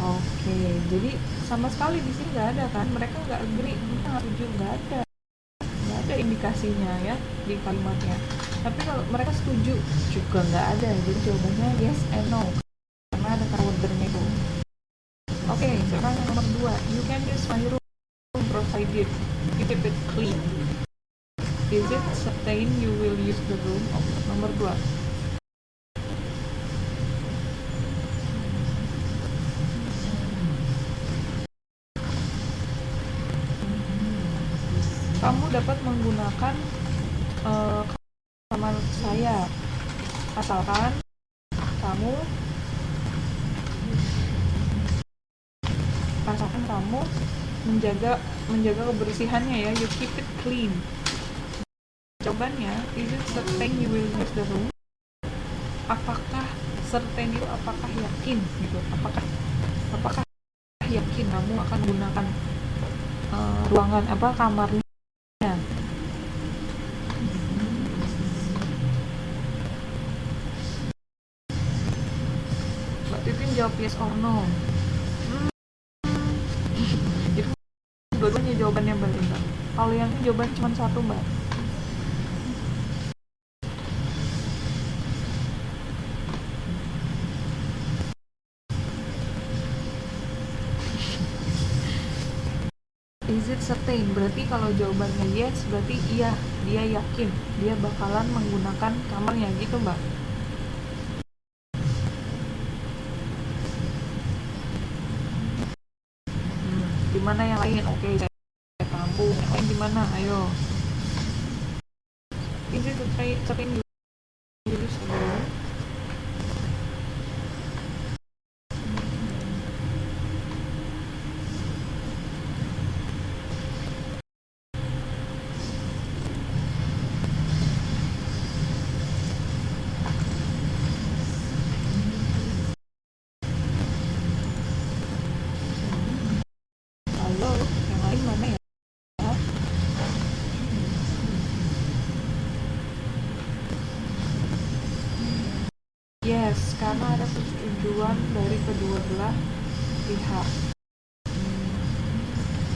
Oke, jadi sama sekali di sini nggak ada kan? Mereka nggak agree, mereka nggak setuju, nggak ada indikasinya ya di kalimatnya. Tapi kalau mereka setuju juga nggak ada. Jadi jawabannya yes and no karena ada kata ordernya itu. Oke, sekarang yang nomor 2. You can use my room provided you keep it clean. Is it certain you will use the room? Nomor 2. Kamu dapat menggunakan kamar saya asalkan kamu menjaga kebersihannya ya. You keep it clean. Jawabannya, is it certain you will use the room? Apakah certain itu apakah yakin gitu? Apakah yakin kamu akan menggunakan ruangan kamarnya? Mbak Titin jawab yes or no. Itu dua-duanya jawabannya Mbak Linda. Kalau yang ini jawaban cuma satu Mbak. Is it certain? Berarti kalau jawabannya yes, berarti iya, dia yakin dia bakalan menggunakan kamarnya gitu Mbak. Gimana yang lain? Oke, saya tampung. Yang lain gimana? Ayo. Is it certain you will use the room? Halo, yang lain mana ya? Yes, karena ada persetujuan dari kedua belah pihak.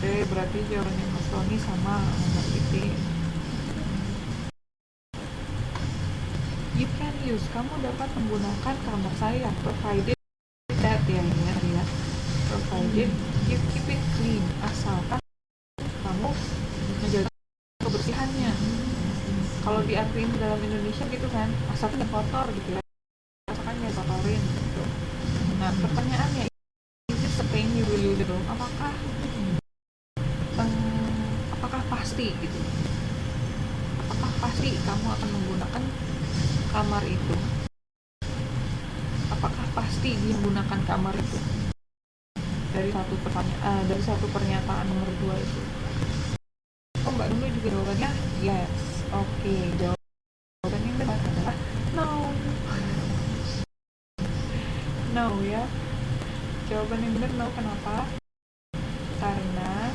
Oke, berarti jawabannya Mas Roni sama Mbak Titi. You can use, kamu dapat menggunakan kamar saya, provided that ya ini ya. Provided you keep it clean, asalkan kamu menjaga kebersihannya. Kalau diartikan dalam Indonesia gitu kan, asalkan tidak kotor gitu ya, asalkan nggak kotorin gitu. Nah pertanyaannya, is it certain you will use the room? Apakah pasti gitu? Apakah pasti kamu akan menggunakan kamar itu? Apakah pasti dia menggunakan kamar itu? Dari satu pernyataan nomor 2 itu. Oh Mbak Nunu juga jawabannya yes. Oke, jawabannya yang benar adalah no. No ya. Jawaban yang benar no. Kenapa? Karena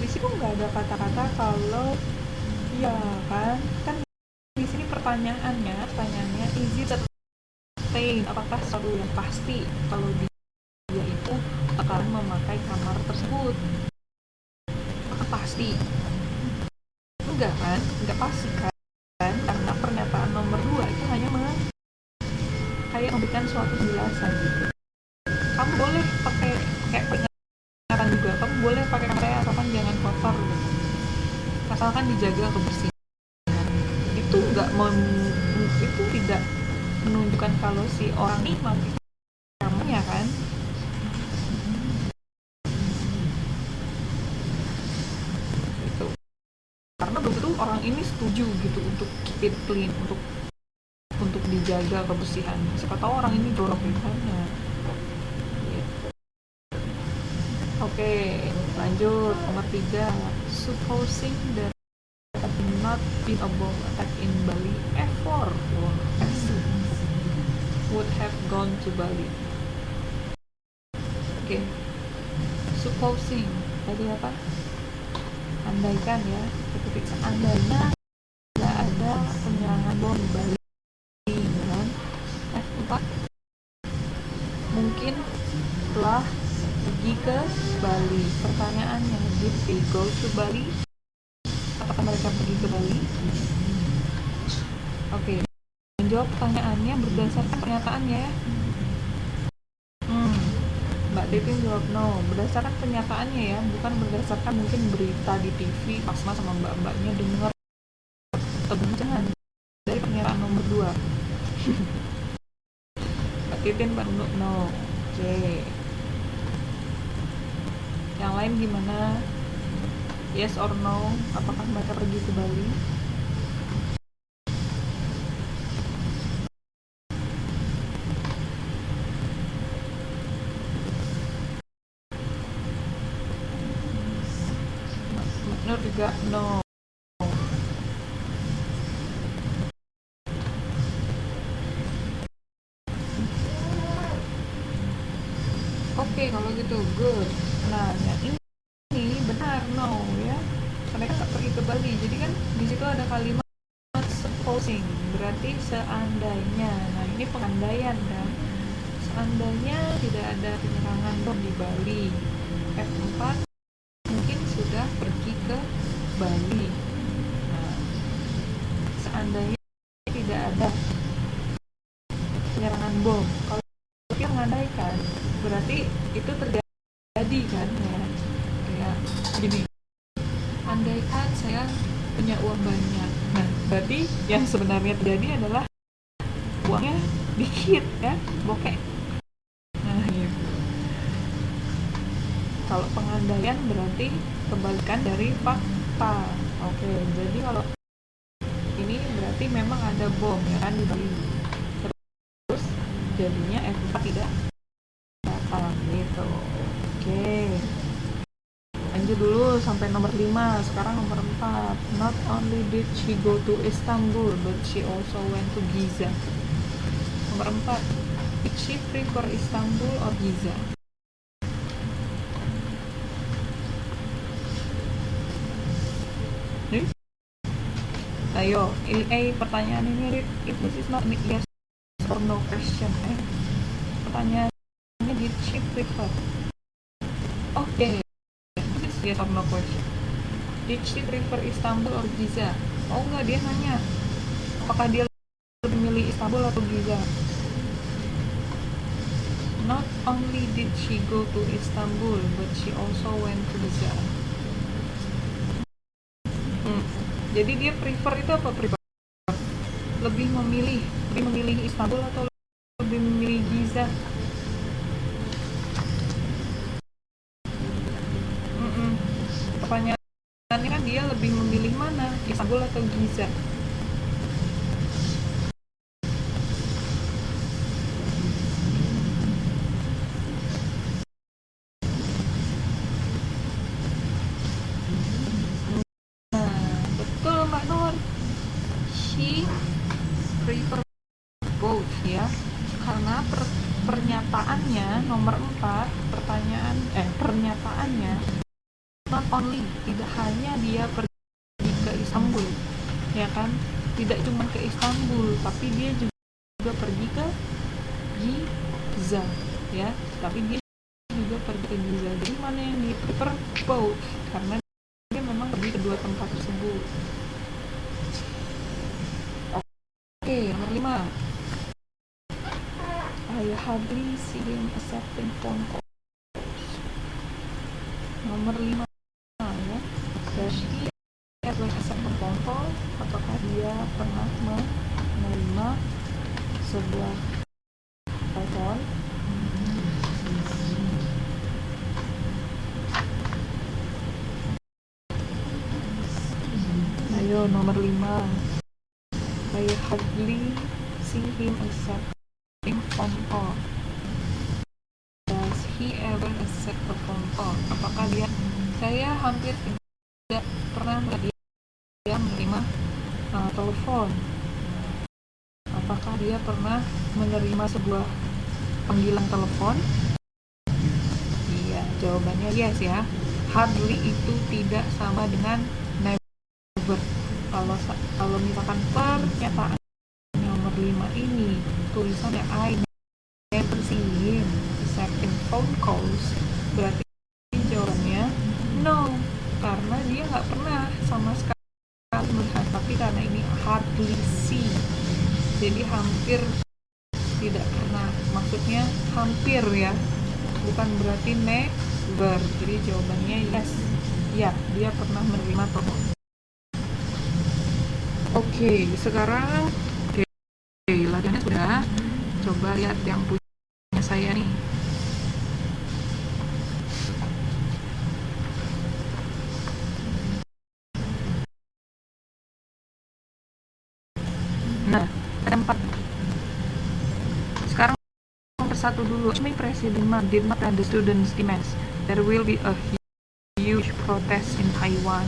di sini nggak ada kata-kata kalau ya kan di sini pertanyaannya is it certain, apakah sesuatu yang pasti kalau dia itu akan memakai kamar tersebut? Apakah pasti? Enggak kan? Enggak pasti kan? Karena pernyataan nomor 2 itu hanya kayak memberikan suatu penjelasan gitu. Kamu boleh pakai kayak peringatan juga, kamu boleh pakai kamar saya asalkan jangan kotor gitu. Asalkan dijaga kebersihan. Itu itu tidak menunjukkan kalau si orang ini pakai kamarnya kan. Gitu. Karena belum tentu orang ini setuju gitu untuk keep it clean, untuk dijaga kebersihan. Siapa tahu orang ini jorok misalnya. Oke, lanjut nomor 3. Supposing that had not been a bomb attack in Bali, F4 would have gone to Bali. Oke, supposing tadi apa? Andaikan ya, ketika seandainya nggak ada penyerangan bom di Bali, kan? F4 mungkin telah pergi ke Bali. Pertanyaannya, did they go to Bali? Apakah mereka pergi ke Bali? Oke, menjawab pertanyaannya berdasarkan pernyataannya ya. Mbak Devin jawab no, berdasarkan pernyataannya ya, bukan berdasarkan mungkin berita di TV pas mas sama mbak-mbaknya dengar jangan dari pernyataan nomor 2. Mbak Titin Mbak Nunuk no. Oke, yang lain gimana? Yes or no, apakah mereka pergi ke Bali? Mbak Nur juga no. Oke, kalau gitu good. Nah, yang ini benar no ya. Mereka nggak pergi ke Bali. Jadi kan di situ ada kalimat supposing, berarti seandainya. Nah, ini pengandaian kan. Seandainya tidak ada penyerangan bom di Bali, F4 mungkin sudah pergi ke Bali. Nah, seandainya tidak ada penyerangan bom, kalau dia mengandaikan berarti itu terjadi kan ya, kayak gini, andaikan saya punya uang banyak, nah berarti yang sebenarnya terjadi adalah uangnya dikit ya, bokeh. Nah gitu. Kalau pengandaian berarti kebalikan dari fakta. Oke, jadi kalau ini berarti memang ada bom ya kan di Bali, terus jadinya F4 tidak datang gitu. Oke, lanjut dulu sampai nomor 5. Sekarang nomor 4. Not only did she go to Istanbul, but she also went to Giza. Nomor 4. Did she prefer Istanbul or Giza? Ayo, pertanyaan ini this is not yes or no question pertanyaannya did she prefer. Oke, this is yes or no question. Did she prefer Istanbul or Giza? Oh enggak, dia nanya apakah dia lebih milih Istanbul atau Giza. Not only did she go to Istanbul, but she also went to Giza. Jadi dia prefer itu apa? Prefer lebih memilih Istanbul atau lebih memilih Giza? Pertanyaannya kan dia lebih memilih mana, Istanbul atau Giza? Betul Mbak Nur, she prefer both ya, karena pernyataannya nomor 4, pernyataannya not only, tidak hanya dia pergi ke Istanbul ya kan, tidak cuma ke Istanbul tapi dia juga pergi ke Giza ya, tapi dia juga pergi ke Giza. Jadi mana yang dia prefer? Both, karena dia memang pergi ke dua tempat tersebut. Oke, nomor 5. I hardly see him accepting phone calls. Nomor 5 ya, does he ever accept a phone call? Apakah dia pernah menerima sebuah telepon? Ayo, nomor 5. I hardly see him accepting phone call. Does he ever accept a phone call? Apakah saya hampir tidak pernah melihat dia menerima telepon. Apakah dia pernah menerima sebuah panggilan telepon? Iya, jawabannya yes ya. Hardly itu tidak sama dengan never. Kalau misalkan pernyataan nomor 5 ini tulisannya I never see him, phone calls, berarti jawabannya no, karena dia nggak pernah sama sekali melihat. Tapi karena ini hardly see, jadi hampir tidak pernah, maksudnya hampir ya, bukan berarti never. Jadi jawabannya yes, ya dia pernah menerima telepon. Oke, sekarang latihannya sudah. Coba lihat yang punya saya nih. Nah, ada 4. Sekarang persatu dulu. President Ma did not attend the students' demands. There will be a huge protest in Taiwan.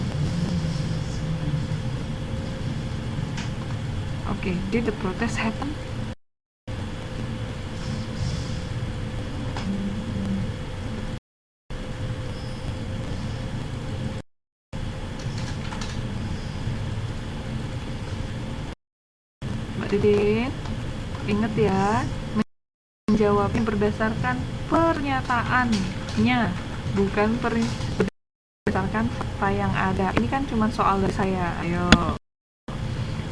Okay, did the protest happen? Mbak Didin, ingat ya, menjawabnya berdasarkan pernyataannya, bukan berdasarkan fakta yang ada. Ini kan cuma soal dari saya. Ayo.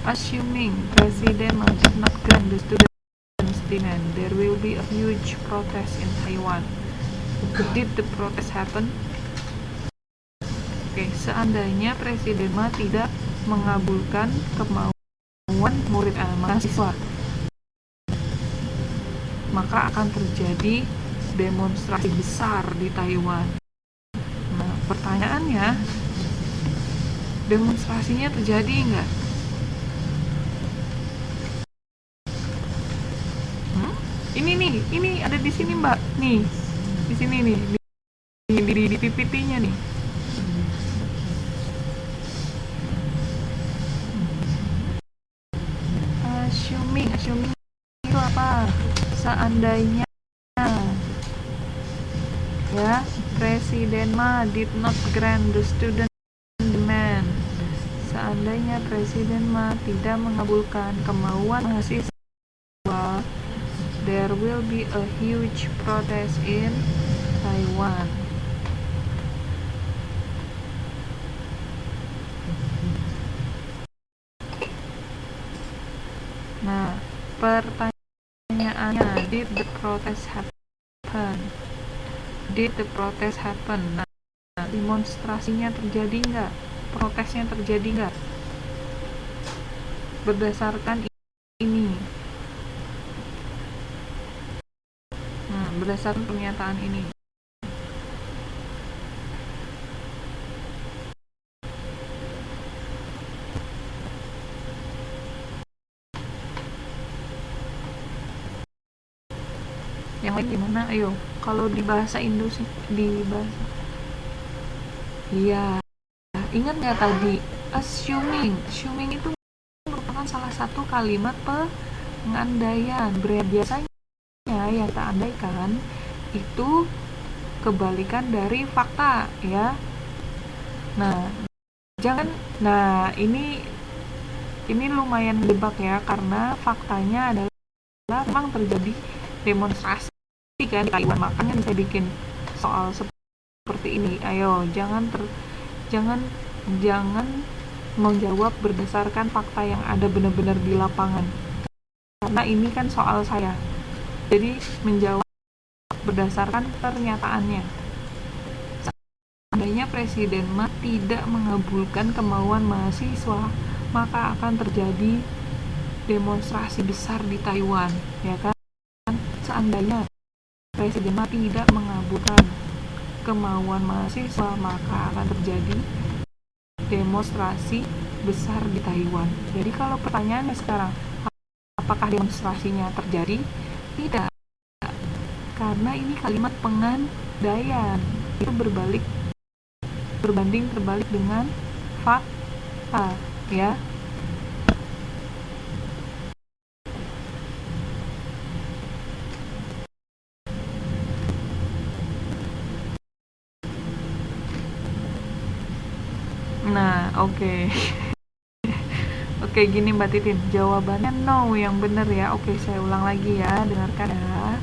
Assuming President did not grant the students' demand, there will be a huge protest in Taiwan. Did the protest happen? Oke, seandainya Presiden Ma tidak mengabulkan kemauan mahasiswa, maka akan terjadi demonstrasi besar di Taiwan. Nah, pertanyaannya, demonstrasinya terjadi nggak? Ini ada di sini Mbak, nih, di sini nih, di PPT-nya nih. Assuming itu apa? Seandainya ya, Presiden Ma did not grant the student demand. Seandainya Presiden Ma tidak mengabulkan kemauan mahasiswa, there will be a huge protest in Taiwan. Nah, pertanyaannya, did the protest happen? Did the protest happen? Nah, demonstrasinya terjadi nggak? Protesnya terjadi nggak? Berdasarkan ini. Nah, berdasarkan pernyataan ini. Yang lain gimana? Ayo, kalau di bahasa Indo sih, di bahasa. Iya, ingat nggak tadi? Assuming itu merupakan salah satu kalimat pengandaian. Biasanya yang kita andaikan itu kebalikan dari fakta, ya. Nah, ini lumayan debak ya, karena faktanya adalah memang terjadi demonstrasi kan di Taiwan, makanya bisa bikin soal seperti ini. Ayo, jangan menjawab berdasarkan fakta yang ada benar-benar di lapangan, karena ini kan soal saya. Jadi menjawab berdasarkan pernyataannya. Seandainya Presiden Ma tidak mengabulkan kemauan mahasiswa, maka akan terjadi demonstrasi besar di Taiwan, ya kan? Seandainya Presiden Ma tidak mengabulkan kemauan mahasiswa, maka akan terjadi demonstrasi besar di Taiwan. Jadi kalau pertanyaannya sekarang, apakah demonstrasinya terjadi? Tidak, karena ini kalimat pengandaian, itu berbanding terbalik dengan fakta, ya. Nah, oke. Oke, gini Mbak Titin, jawabannya no yang benar ya. Oke, saya ulang lagi ya, dengarkan ya.